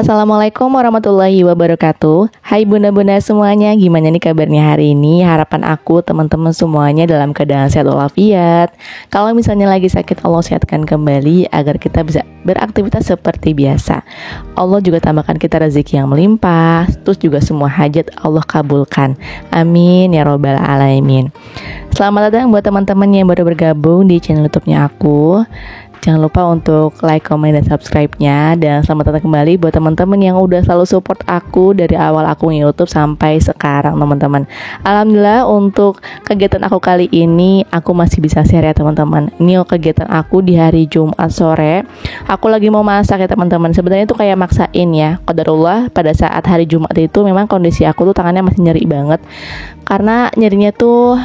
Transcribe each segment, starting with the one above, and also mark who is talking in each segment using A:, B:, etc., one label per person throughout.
A: Assalamualaikum warahmatullahi wabarakatuh. Hai bunda-bunda semuanya, gimana nih kabarnya hari ini? Harapan aku teman-teman semuanya dalam keadaan sehat walafiat. Kalau misalnya lagi sakit, Allah sehatkan kembali agar kita bisa beraktivitas seperti biasa. Allah juga tambahkan kita rezeki yang melimpah, terus juga semua hajat Allah kabulkan. Amin ya robbal alamin. Selamat datang buat teman-teman yang baru bergabung di channel YouTube-nya aku. Jangan lupa untuk like, komen, dan subscribe-nya. Dan selamat datang kembali buat teman-teman yang udah selalu support aku dari awal aku nge-YouTube sampai sekarang, teman-teman. Alhamdulillah untuk kegiatan aku kali ini aku masih bisa share ya, teman-teman. Ini kegiatan aku di hari Jumat sore. Aku lagi mau masak ya, teman-teman. Sebenarnya itu kayak maksain ya. Qadarullah pada saat hari Jumat itu memang kondisi aku tuh tangannya masih nyeri banget. Karena nyerinya tuh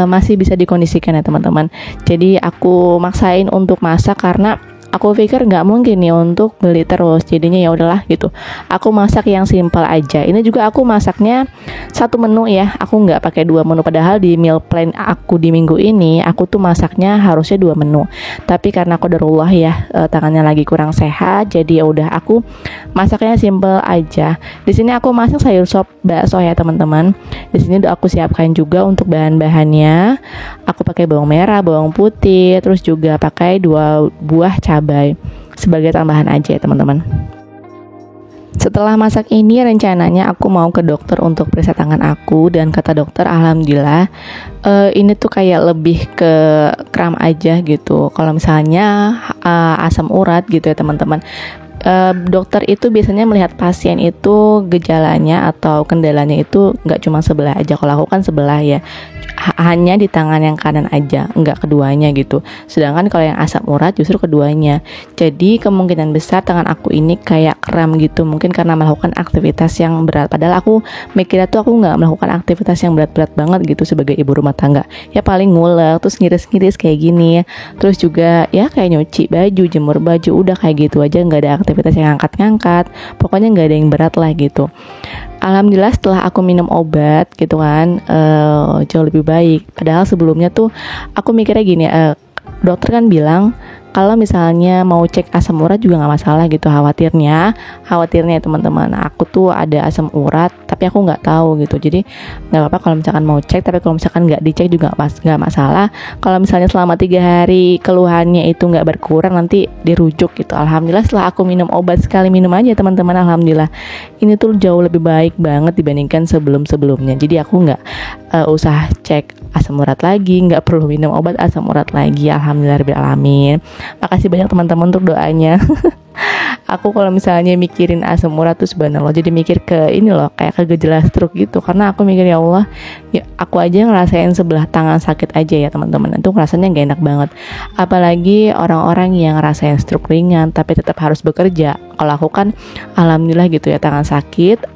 A: masih bisa dikondisikan ya, teman-teman. Jadi aku maksain untuk masak karena aku pikir nggak mungkin nih untuk beli terus, jadinya ya udahlah gitu. Aku masak yang simpel aja. Ini juga aku masaknya satu menu ya. Aku nggak pakai dua menu. Padahal di meal plan aku di minggu ini aku tuh masaknya harusnya dua menu. Tapi karena qadarullah ya tangannya lagi kurang sehat, jadi ya udah aku masaknya simpel aja. Di sini aku masak sayur sop bakso ya, teman-teman. Di sini udah aku siapkan juga untuk bahan-bahannya. Aku pakai bawang merah, bawang putih, terus juga pakai 2 buah cabai sebagai tambahan aja ya, teman-teman. Setelah masak ini rencananya aku mau ke dokter untuk periksa tangan aku, dan kata dokter alhamdulillah ini tuh kayak lebih ke kram aja gitu. Kalau misalnya asam urat gitu ya, teman-teman. Dokter itu biasanya melihat pasien itu gejalanya atau kendalanya itu nggak cuma sebelah aja. Kalau aku kan sebelah ya, hanya di tangan yang kanan aja, nggak keduanya gitu. Sedangkan kalau yang asam urat justru keduanya. Jadi kemungkinan besar tangan aku ini kayak kram gitu, mungkin karena melakukan aktivitas yang berat. Padahal aku mikirnya tuh aku nggak melakukan aktivitas yang berat-berat banget gitu sebagai ibu rumah tangga. Ya paling ngulek, terus ngiris-ngiris kayak gini. Terus juga ya kayak nyuci baju, jemur baju, udah kayak gitu aja, nggak ada aktivitas yang angkat-ngangkat. Pokoknya nggak ada yang berat lah gitu. Alhamdulillah setelah aku minum obat gitu kan jauh lebih baik. Padahal sebelumnya tuh aku mikirnya gini, dokter kan bilang kalau misalnya mau cek asam urat juga nggak masalah gitu. Khawatirnya teman-teman, aku tuh ada asam urat tapi aku nggak tahu gitu. Jadi nggak apa-apa kalau misalkan mau cek, tapi kalau misalkan nggak dicek juga nggak masalah. Kalau misalnya selama 3 hari keluhannya itu nggak berkurang, nanti dirujuk gitu. Alhamdulillah setelah aku minum obat, sekali minum aja teman-teman, alhamdulillah ini tuh jauh lebih baik banget dibandingkan sebelumnya. Jadi aku nggak usah cek asam urat lagi, nggak perlu minum obat asam urat lagi. Alhamdulillahirobbilalamin. Makasih banyak teman-teman untuk doanya. Aku kalau misalnya mikirin asam urat tuh subhanallah jadi mikir ke ini loh, kayak ke gejala stroke gitu. Karena aku mikir ya Allah, ya aku aja ngerasain sebelah tangan sakit aja ya, teman-teman. Itu rasanya gak enak banget. Apalagi orang-orang yang ngerasain stroke ringan tapi tetap harus bekerja. Kalau aku kan alhamdulillah gitu ya, tangan sakit,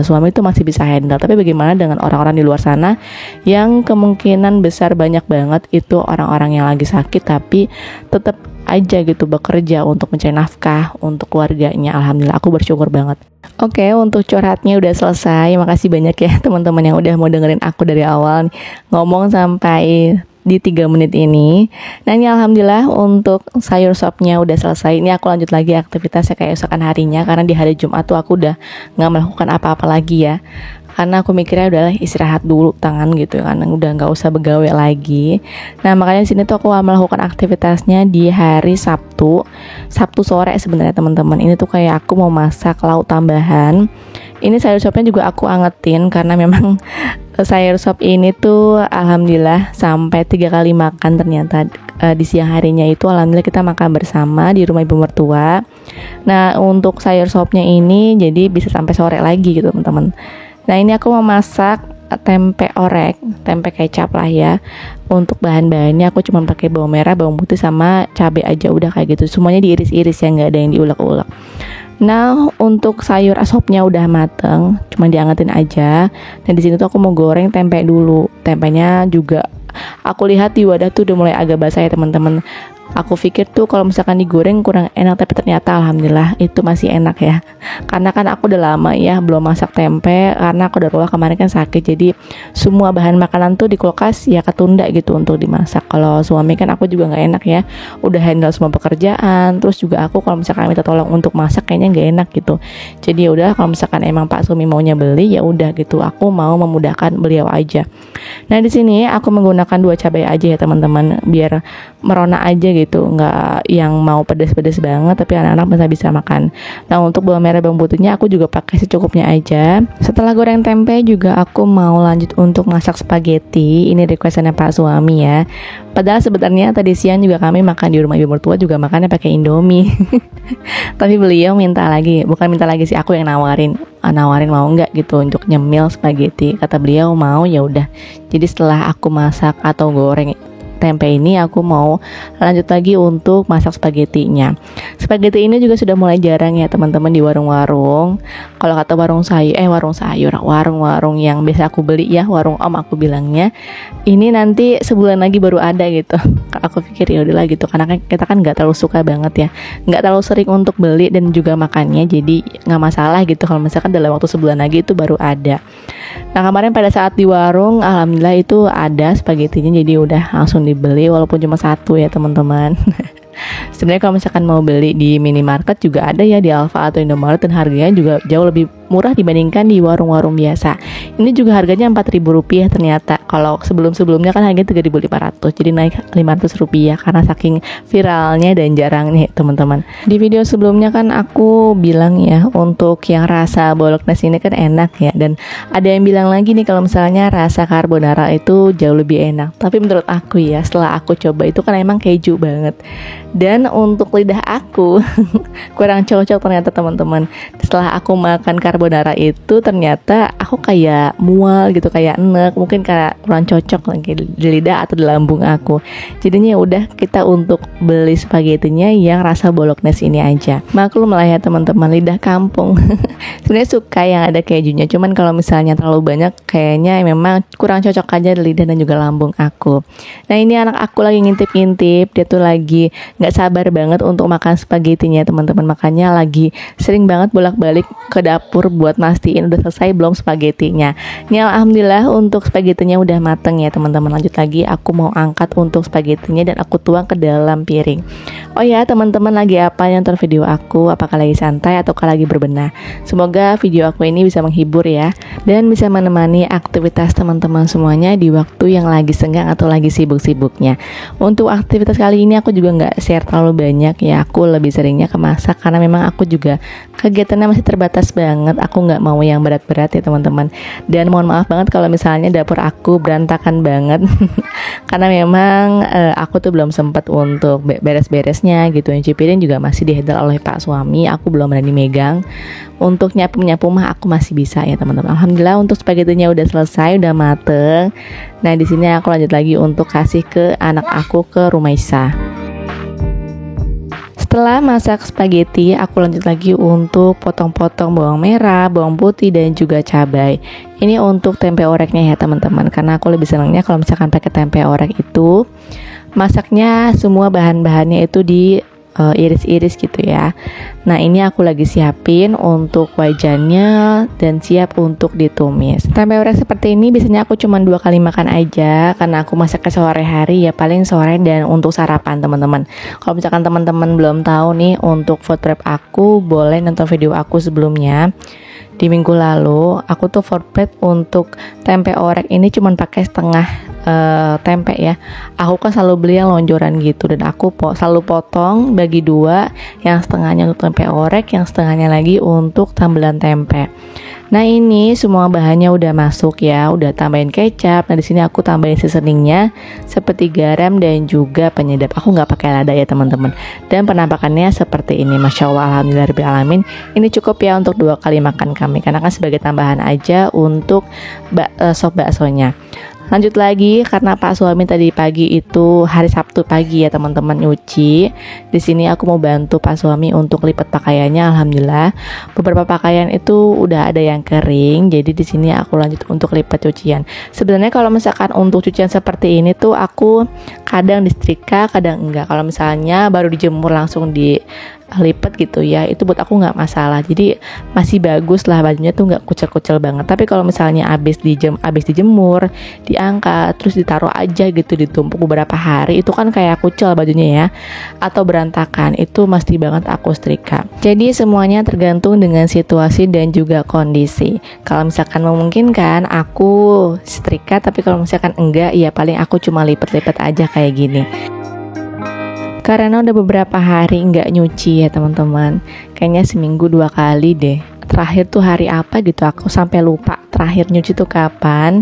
A: suami itu masih bisa handle. Tapi bagaimana dengan orang-orang di luar sana yang kemungkinan besar banyak banget itu orang-orang yang lagi sakit tapi tetap aja gitu bekerja untuk mencari nafkah untuk keluarganya. Alhamdulillah aku bersyukur banget. Oke, untuk curhatnya udah selesai. Makasih banyak ya teman-teman yang udah mau dengerin aku dari awal ngomong sampai di 3 menit ini. Nah ini alhamdulillah untuk sayur sopnya udah selesai. Ini aku lanjut lagi aktivitasnya kayak esokan harinya, karena di hari Jumat tuh aku udah gak melakukan apa-apa lagi ya. Karena aku mikirnya udahlah istirahat dulu tangan gitu kan, udah nggak usah begawe lagi. Nah makanya sini tuh aku melakukan aktivitasnya di hari Sabtu sore sebenarnya, teman-teman. Ini tuh kayak aku mau masak lauk tambahan. Ini sayur sopnya juga aku angetin karena memang sayur sop ini tuh alhamdulillah sampai 3 kali makan ternyata. Di siang harinya itu alhamdulillah kita makan bersama di rumah ibu mertua. Nah untuk sayur sopnya ini jadi bisa sampai sore lagi gitu, teman-teman. Nah ini aku mau masak tempe orek, tempe kecap lah ya. Untuk bahan-bahannya aku cuma pakai bawang merah, bawang putih sama cabai aja, udah kayak gitu. Semuanya diiris-iris ya, nggak ada yang diulek-ulek. Nah untuk sayur asopnya udah mateng, cuma diangetin aja. Dan di sini tuh aku mau goreng tempe dulu. Tempenya juga aku lihat di wadah tuh udah mulai agak basah ya, teman-teman. Aku pikir tuh kalau misalkan digoreng kurang enak, tapi ternyata alhamdulillah itu masih enak ya. Karena kan aku udah lama ya belum masak tempe, karena aku darurat kemarin kan sakit, jadi semua bahan makanan tuh di kulkas ya ketunda gitu untuk dimasak. Kalau suami kan aku juga nggak enak ya, udah handle semua pekerjaan, terus juga aku kalau misalkan minta tolong untuk masak kayaknya nggak enak gitu. Jadi ya udah, kalau misalkan emang Pak Sumi maunya beli ya udah gitu, aku mau memudahkan beliau aja. Nah di sini aku menggunakan 2 cabai aja ya teman-teman, biar merona aja gitu, nggak yang mau pedas-pedas banget tapi anak-anak masih bisa makan. Nah untuk bawang merah bawang putihnya aku juga pakai secukupnya aja. Setelah goreng tempe juga aku mau lanjut untuk masak spaghetti. Ini requestannya Pak Suami ya. Padahal sebenarnya tadi siang juga kami makan di rumah ibu mertua, juga makannya pakai Indomie. Tapi beliau minta lagi, bukan minta lagi sih, aku yang nawarin mau nggak gitu untuk nyemil spaghetti. Kata beliau mau, ya udah. Jadi setelah aku masak atau goreng tempe ini, aku mau lanjut lagi untuk masak spagettinya. Spaghetti ini juga sudah mulai jarang ya teman-teman di warung-warung. Kalau kata warung yang biasa aku beli ya, warung om aku bilangnya, ini nanti sebulan lagi baru ada gitu. Aku pikir ya udahlah gitu, karena kita kan nggak terlalu suka banget ya, nggak terlalu sering untuk beli dan juga makannya, jadi nggak masalah gitu kalau misalkan dalam waktu sebulan lagi itu baru ada. Nah kemarin pada saat di warung, alhamdulillah itu ada spagettinya, jadi udah langsung dibeli walaupun cuma 1 ya teman-teman. Sebenarnya kalau misalkan mau beli di minimarket juga ada ya, di Alfa atau Indomaret, dan harganya juga jauh lebih murah dibandingkan di warung-warung biasa. Ini juga harganya Rp4.000 ternyata. Kalau sebelum-sebelumnya kan harganya Rp3.500, jadi naik Rp500 karena saking viralnya dan jarangnya teman-teman. Di video sebelumnya kan aku bilang ya, untuk yang rasa bolognese ini kan enak ya, dan ada yang bilang lagi nih kalau misalnya rasa carbonara itu jauh lebih enak. Tapi menurut aku ya, setelah aku coba itu kan emang keju banget, dan untuk lidah aku kurang cocok ternyata teman-teman. Setelah aku makan carbonara itu ternyata aku kayak mual gitu, kayak enek, mungkin kayak kurang cocok lagi di lidah atau di lambung aku. Jadinya udah, kita untuk beli spagettinya yang rasa bolognese ini aja. Maklum lah ya teman-teman, lidah kampung. Sebenarnya suka yang ada kejunya, cuman kalau misalnya terlalu banyak kayaknya memang kurang cocok aja di lidah dan juga lambung aku. Nah ini anak aku lagi ngintip-ngintip, dia tuh lagi nggak sabar banget untuk makan spagettinya teman-teman, makanya lagi sering banget bolak-balik ke dapur buat mastiin udah selesai belum spagettinya. Ini alhamdulillah untuk spagettinya udah mateng ya teman-teman. Lanjut lagi, aku mau angkat untuk spagettinya dan aku tuang ke dalam piring. Oh ya teman-teman, lagi apa yang nonton video aku? Apakah lagi santai ataukah lagi berbenah? Semoga video aku ini bisa menghibur ya, dan bisa menemani aktivitas teman-teman semuanya di waktu yang lagi senggang atau lagi sibuk-sibuknya. Untuk aktivitas kali ini aku juga nggak share terlalu banyak ya, aku lebih seringnya ke masak karena memang aku juga kegiatannya masih terbatas banget. Aku nggak mau yang berat-berat ya teman-teman, dan mohon maaf banget kalau misalnya dapur aku berantakan banget karena memang aku tuh belum sempat untuk beres-beresnya gitu. Nyuci piring juga masih dihandle oleh Pak Suami, aku belum berani megang. Untuk nyapu mah aku masih bisa ya teman-teman. Alhamdulillah untuk spagettinya udah selesai, udah mateng. Nah di sini aku lanjut lagi untuk kasih ke anak aku, ke Rumaisa. Setelah masak spaghetti, aku lanjut lagi untuk potong-potong bawang merah, bawang putih, dan juga cabai. Ini untuk tempe oreknya ya teman-teman, karena aku lebih senangnya kalau misalkan pakai tempe orek itu masaknya semua bahan-bahannya itu di iris-iris gitu ya. Nah ini aku lagi siapin untuk wajannya dan siap untuk ditumis. Tempe orek seperti ini biasanya aku cuma 2 kali makan aja, karena aku masaknya sore hari ya, paling sore dan untuk sarapan teman-teman. Kalau misalkan teman-teman belum tahu nih, untuk food prep aku boleh nonton video aku sebelumnya. Di minggu lalu aku tuh food prep untuk tempe orek ini cuma pakai setengah tempe ya. Aku kan selalu beli yang lonjoran gitu, dan aku selalu potong bagi 2, yang setengahnya untuk tempe orek, yang setengahnya lagi untuk tambelan tempe. Nah ini semua bahannya udah masuk ya, udah tambahin kecap. Nah di sini aku tambahin seasoningnya seperti garam dan juga penyedap. Aku nggak pakai lada ya teman-teman. Dan penampakannya seperti ini, masya Allah, alhamdulillahirobbilalamin. Ini cukup ya untuk 2 kali makan kami, karena kan sebagai tambahan aja untuk sop baksonya. Lanjut lagi, karena Pak suami tadi pagi itu hari Sabtu pagi ya teman-teman nyuci. Di sini aku mau bantu Pak suami untuk lipat pakaiannya. Alhamdulillah, beberapa pakaian itu udah ada yang kering. Jadi di sini aku lanjut untuk lipat cucian. Sebenarnya kalau misalkan untuk cucian seperti ini tuh aku kadang disetrika, kadang enggak. Kalau misalnya baru dijemur langsung dilipat gitu ya, itu buat aku nggak masalah. Jadi masih bagus lah, bajunya tuh nggak kucel-kucel banget. Tapi kalau misalnya habis dijemur, diangkat terus ditaruh aja gitu, ditumpuk beberapa hari, itu kan kayak kucel bajunya ya, atau berantakan, itu mesti banget aku setrika. Jadi semuanya tergantung dengan situasi dan juga kondisi. Kalau misalkan memungkinkan aku setrika, tapi kalau misalkan enggak ya paling aku cuma lipat-lipat aja kayak gini. Karena udah beberapa hari nggak nyuci ya teman-teman, kayaknya seminggu 2 kali deh. Terakhir tuh hari apa gitu, aku sampai lupa terakhir nyuci tuh kapan.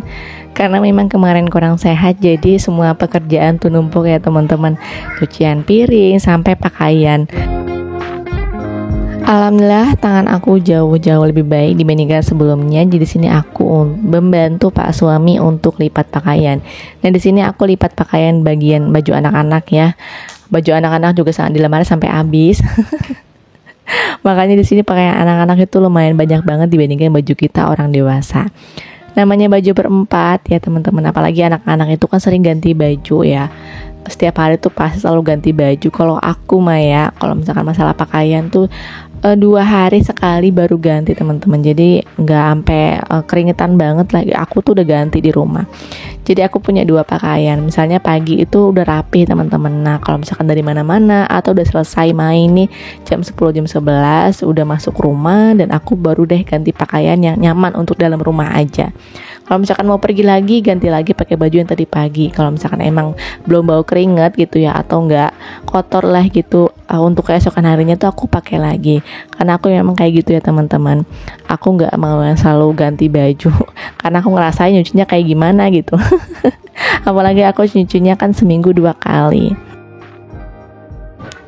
A: Karena memang kemarin kurang sehat, jadi semua pekerjaan tuh numpuk ya teman-teman. Cucian piring sampai pakaian. Alhamdulillah tangan aku jauh-jauh lebih baik dibandingkan sebelumnya. Jadi di sini aku membantu Pak suami untuk lipat pakaian. Nah di sini aku lipat pakaian bagian baju anak-anak ya. Baju anak-anak juga sangat di lemari sampai habis. Makanya di sini pakaian anak-anak itu lumayan banyak banget dibandingkan baju kita orang dewasa. Namanya baju berempat ya teman-teman, apalagi anak-anak itu kan sering ganti baju ya. Setiap hari tuh pasti selalu ganti baju. Kalau aku mah ya, kalau misalkan masalah pakaian tuh 2 hari sekali baru ganti teman-teman. Jadi nggak sampai keringetan banget lagi. Aku tuh udah ganti di rumah. Jadi aku punya 2 pakaian. Misalnya pagi itu udah rapi teman-teman. Nah kalau misalkan dari mana-mana atau udah selesai main nih jam 10 jam 11 udah masuk rumah, dan aku baru deh ganti pakaian yang nyaman untuk dalam rumah aja. Kalau misalkan mau pergi lagi, ganti lagi pakai baju yang tadi pagi. Kalau misalkan emang belum bau keringat gitu ya, atau enggak kotor lah gitu, untuk keesokan harinya tuh aku pakai lagi. Karena aku memang kayak gitu ya teman-teman. Aku nggak mau yang selalu ganti baju, karena aku ngerasain nyucinya kayak gimana gitu. Apalagi aku nyucinya kan seminggu 2 kali.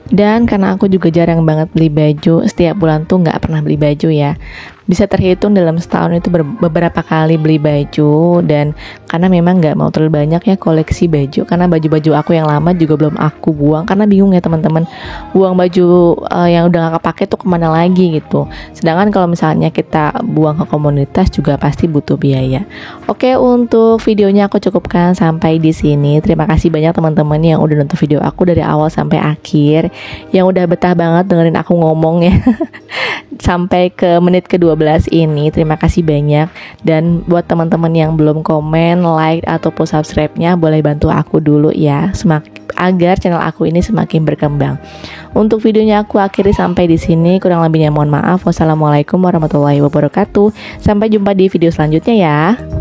A: Dan karena aku juga jarang banget beli baju, setiap bulan tuh nggak pernah beli baju ya. Bisa terhitung dalam setahun itu beberapa kali beli baju. Dan karena memang nggak mau terlalu banyak ya koleksi baju, karena baju-baju aku yang lama juga belum aku buang. Karena bingung ya teman-teman, buang baju yang udah nggak kepake tuh kemana lagi gitu. Sedangkan kalau misalnya kita buang ke komunitas juga pasti butuh biaya. Oke, untuk videonya aku cukupkan sampai di sini. Terima kasih banyak teman-teman yang udah nonton video aku dari awal sampai akhir, yang udah betah banget dengerin aku ngomong ya. Sampai ke menit ke-12 ini. Terima kasih banyak. Dan buat teman-teman yang belum komen, like, ataupun subscribe-nya, boleh bantu aku dulu ya, agar channel aku ini semakin berkembang. Untuk videonya aku akhiri sampai di sini. Kurang lebihnya mohon maaf. Wassalamualaikum warahmatullahi wabarakatuh. Sampai jumpa di video selanjutnya ya.